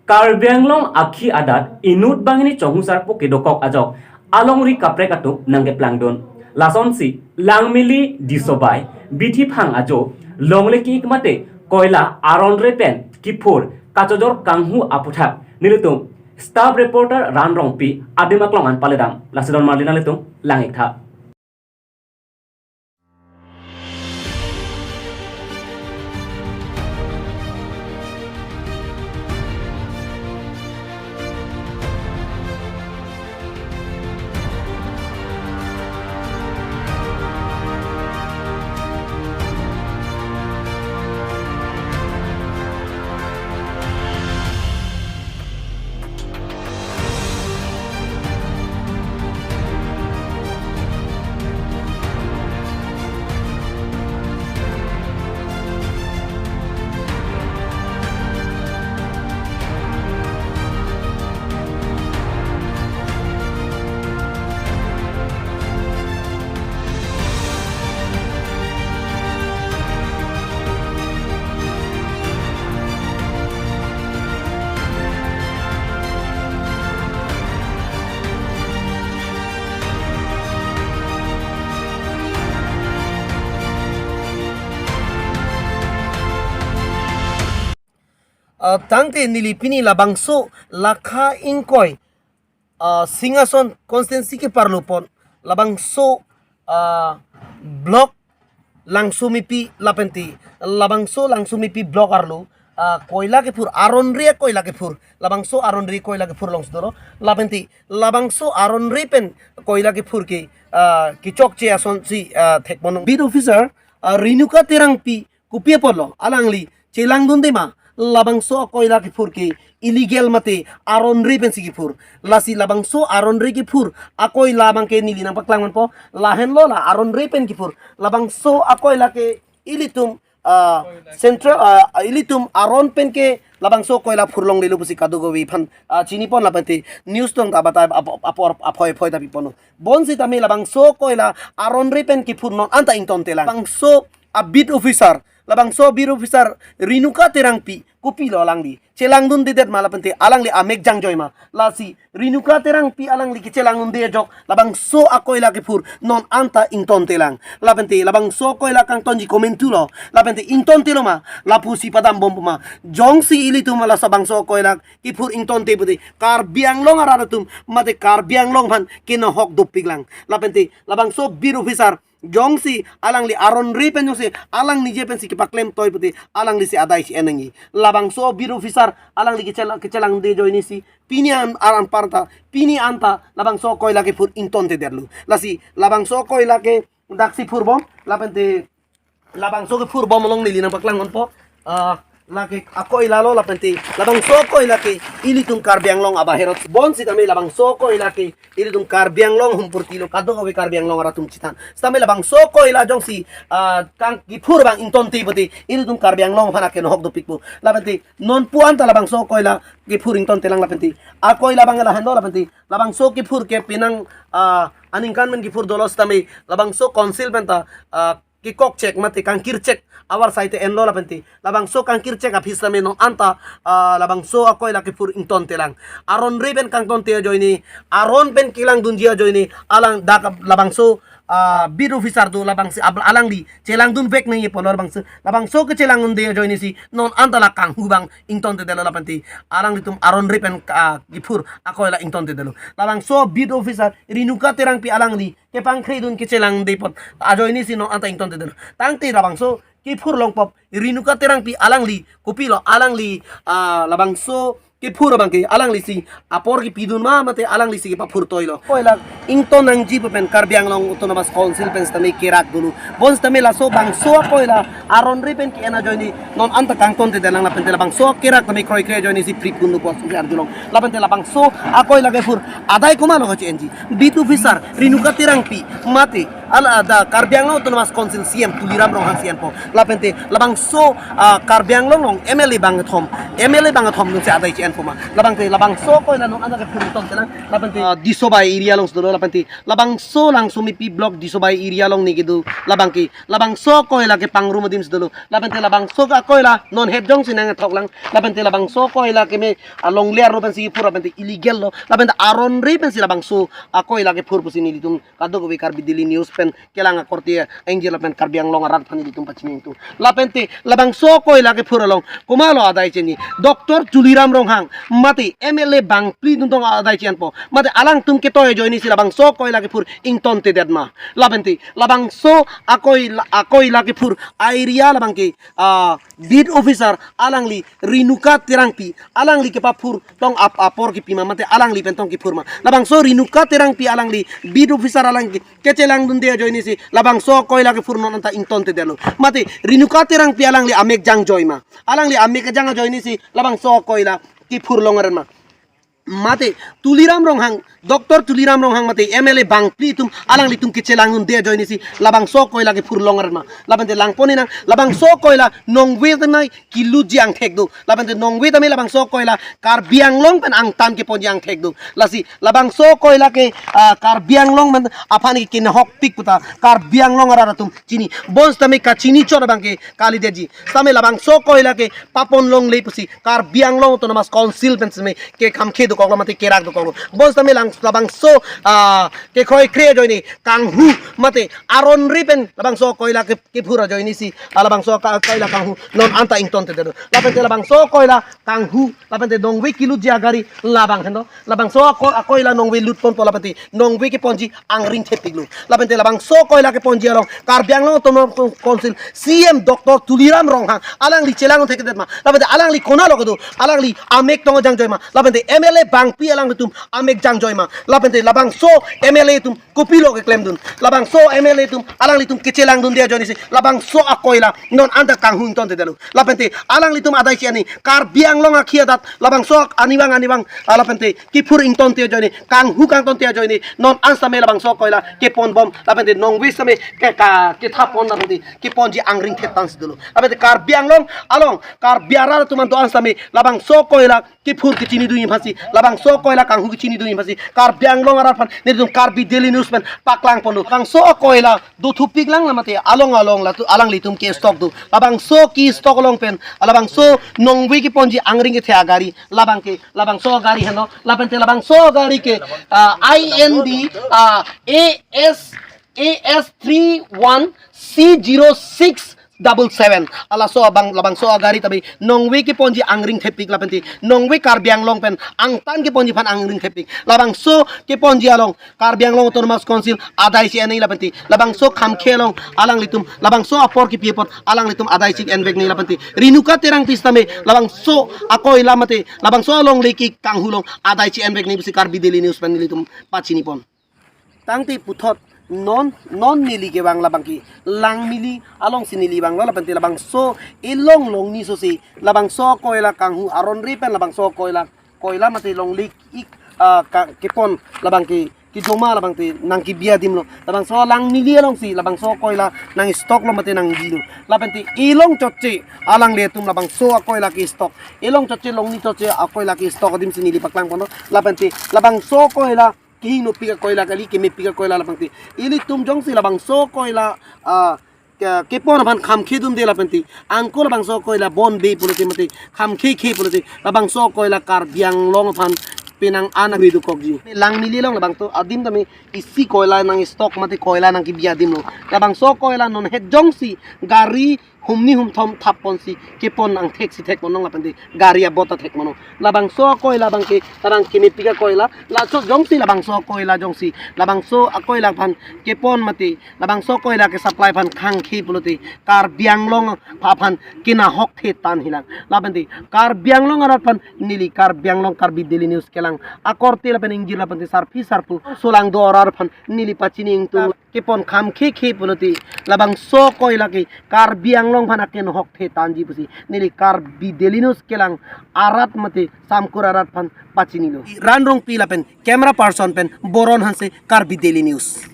Karbi Anglong akhi adat inut bangini chonghusar poke dokok ajok alongri kapre katuk nangge plangdon lason si langmili disobai bithi phang ajo longle ki ikmate koila aronre pen kipur kachojor kanghu aputhak nilutum staff reporter ran rongpi adimaklongan paledam lasidon marlina letung langik tha Tangte nilipini labangso lakha ingkoy Singason konstituensi ke parlupon labangso blok langsumipi lapenti labangso langsumipi blok arlu koila ke pur aronri koila ke pur labangso aronri koila ke pur longsdoro lapenti labangso aronri pen koila ke pur ke kichok che ason si thekmonong bid officer rinuka terangpi kupie porlo alangli chelang dundema labangso koila ki phur ki illegal mate aronri pensi ki phur lasi labangso aronri ki phur akoi labang ke nili nang paklangan po lahen lo la aronri pen ki phur labangso akoila ke ilitum central ilitum aron pen ke labangso koila phurlong lelu pusi kadugowi phan chini pon labante news tong ta bata apor aphoi phoi ta pipono bonsi tami labangso koila aronri pen ki phur non anta ington telang labangso a bid officer labangso bid officer rinuka terangpi kupi lo alangli celang dun didet malapente alangli amek jangjoy ma lasi rinuka terangpi alangli ki celang dun de jok labangso akoila ke pur non anta ington telang lapente labangso koila kang tonji komentulo lapente ington telo ma lapusi padam bom ma jongsi ili tu mala sabangso koila ki pur ington te bude kar biang long aradatum mate kar biang long han kino hok dopiglang lapente labangso bid officer jongsi alangli aron ripen jongsi alang nije pensi ki paklem toy puti alang lisi adai si enengi labangso bid officer alang li kecelang de joini si pini aran parta pini anta labangso koila ke pur inton te derlu lasi labangso koila ke daksi furbom lapente labangso ke furbom long nili nang paklang po laki ako ilalo lapenti labang soko ilaki ilitung karbiang long abaherot bonsi kami labang soko ilaki ilitung karbiang long humpurtilo kado kawe karbiang long aratum citan stame labang soko ila jong si kang gipur bang inton tiboti ilitung karbiang long hanake no hok do pikbu lapenti non puanta labang soko ila gipur inton telang lapenti ako ila bang hando lapenti labang soko gipur ke pinang aningkan men gipur dolos tame labang so konsil benta kikok cek mati kangkir cek awar saite enlo lapenti labang so kangkir cek apis tame no anta labang so akoy laki pur inton telang aron riben kang ton te joini aron pen kilang dunjia joini alang dak labang so bid officer do labang si alang di celang dun vek nang ipon labang so ke celang unde joini si non anta la kang hubang inton te delo lapenti alang ditum aron riben gipur akoy la inton te delo labang so bid officer rinuka terang pi alang di ke pangkri dun ke celang depot ajoini si non anta inton te delo tangti labang so ki phur long pop rinuka terang pi alang li kupilo alang li labang so ki phur bang ki alang li si apor ki pidun ma mate alang li si ki pa phur toilo koila ington nang ji pen karbiang long autonomous council pen stami kirak dulu bon stami la so bang so koila aron ri pen ki ena joini non anta kang ton te dalang la pen bang so kirak tami kroi kre joini si prip kundu pos ki arjulong la pen bang so akoila ke phur adai kuma lo chi enji bitu fisar rinuka tirang pi mate ala da Karbiang Long autonomous council CM tuliram rong hang sian po lapente labang so Karbiang Long long MLA bangathom dun se adai chen po ma labang so ko la nong ana ka puriton telang lapente disobay area long do lapente labang so lang sumipi block disobay area long ni gidu labang so ko la ke pangrum dim do lapente labang so ka ko la non head jong sinang thok lang lapente labang so ko la ke me long liar ro pensi pura lapente illegal lo lapente aron re pensi labang so ko la ke pur pusini litum kado ko be Karbideli news pen kelang korti angel pen Karbiang Long arat phani litum pachini tu lapente labang so ko la ke pura long kumalo adai cheni Dr. Juliram Ronghang mati MLA bang pli dun tong adai chen po mati alang tum ke toy joini sila bang so ko la ke pur ington te dedma lapente labang so akoi la ke pur area labang ke bid officer alangli rinuka tirangpi alangli ke papur tong apor ki pima mate alangli pen tong ki purma labang so rinuka tirangpi alangli bid officer alangli kecelang dun dia joini si labang so koila ke purnon anta ington te delo mate rinuka tirangpi alangli amek jang joima alangli amek jang joini si labang so koila ki pur longaran ma mate tuliram ronghang Dr. Tuliram Ronghang mate MLA bang plitum alang litum kicelangun dia join si labang so koila ke pur longar ma labante lang poni nang labang so koila nong wet nai kilu jiang thek du labante nong wet ame labang so koila Karbiang Long pen ang tan ke pon jiang thek du lasi labang so koila ke Karbiang Long men apani ke na hok pik puta Karbiang Long ara tum chini bons tame ka chini chor bang ke kali deji tame labang so koila ke papon long le pusi Karbiang Long autonomous council pen me ke kham khe du kok mate ke rak du kok bons tame labang so ke khoi kre joini kanghu mate aron ripen labang so koila ke pura joini si labang so koila kanghu non anta ington te dedo lapente labang so koila kanghu lapente nongwe kilu jagari labang hendo labang so koila nongwe lut pon lapente nongwe ke ponji angring thepiglu lapente labang so koila ke ponji along Karbiang Long autonomous council CM Dr. Tuliram Ronghang alang li chelang theke detma lapente alang li kona logodu alang li amek tong jang joima lapente MLA bangpi alang tum amek jang joima lapente labang so MLA tum kopilo ke claim dun labang so MLA tum alang litum kecelang dun dia joni si labang so akoila non anda kanghu ton te delu lapente alang litum adai chiani Karbiang Long akhia dat labang so aniwang lapente kipur ington te joni kanghu kang ton te joni non ansa me labang so koila ke pon bom lapente nong wis me ke thapon lapente ke ponji angring thetans delu lapente Karbiang Long along Karbiara tuman to ansa me labang so koila kipur ke chini duin phasi labang so koila kanghu ke chini duin phasi Karbiang Long arat phan nedum Karbideli news pen paklang ponu labang so koila du thupik lang lamate along la tu alang litum ke stock du labang so ki stock long pen labang so nongwi ki ponji angring ke thea gari labang so gari hano lapente labang so gari ke IND AS31 C06 77 ala so abang labang so agari tabi nongwe ki ponji angring thepik lapenti nongwe Karbiang Long pen angtan ki ponji phan angring thepik labang so ki ponji along Karbiang Long autonomous council adai si anei lapenti labang so khamkhe long alang litum labang so apor ki piepot alang litum adai si envek nei lapenti rinuka terang pistame labang so akoi lamate labang so long leki kanghulong adai si envek nei busi Karbideli news pen litum pachini pon tangti puthot non nili ke bang labang ki lang mili along sinili bang la penti labang so ilong long ni so si labang so koila kanghu aron ripen labang so koila mati long lik ke pon labang ki joma labang ti nang ki bia dim lo labang so lang mili along si labang so koila nang stock lo mati nang dilu lapenti ilong choche alang le tum labang so koila ki stock ilong choche long ni choche koila ki stock dim sinili paklang pono lapenti labang so koila kino pika koila kali kemi pika koila lapangti ili tum jong si labang so koila ke pon ban kham khedum de lapangti angko labang so koila bon be pulati mati kham khe pulati labang so koila Karbiang Long phan pinang anak ridu kokji lang mili long labang to adim tami isi koila nang stock mati koila nang kibia dim lo labang so koila non het jong si gari humni hum thom thapon si kepon ang thek si thek monong lapandi garia bota thek mono labang so koila bang ke tarang kimi pika koila la so jong si labang so koila jong si labang so koila phan kepon mati labang so koila ke supply phan khang khi puloti Karbiang Long pha phan kina hok the tan hilang labandi Karbiang Long arat phan nili Karbiang Long Karbideli news kelang akorte lapen ingjir lapandi sarpu solang do arar phan nili pachini ingtu kepon kham khi puloti labang so koila ke Karbiang Long phan aken hok the tanji pusi nili Karbideli news kelang arat mate samkur arat phan pachini lo ranrong pila pen camera person pen boron hanse Karbideli news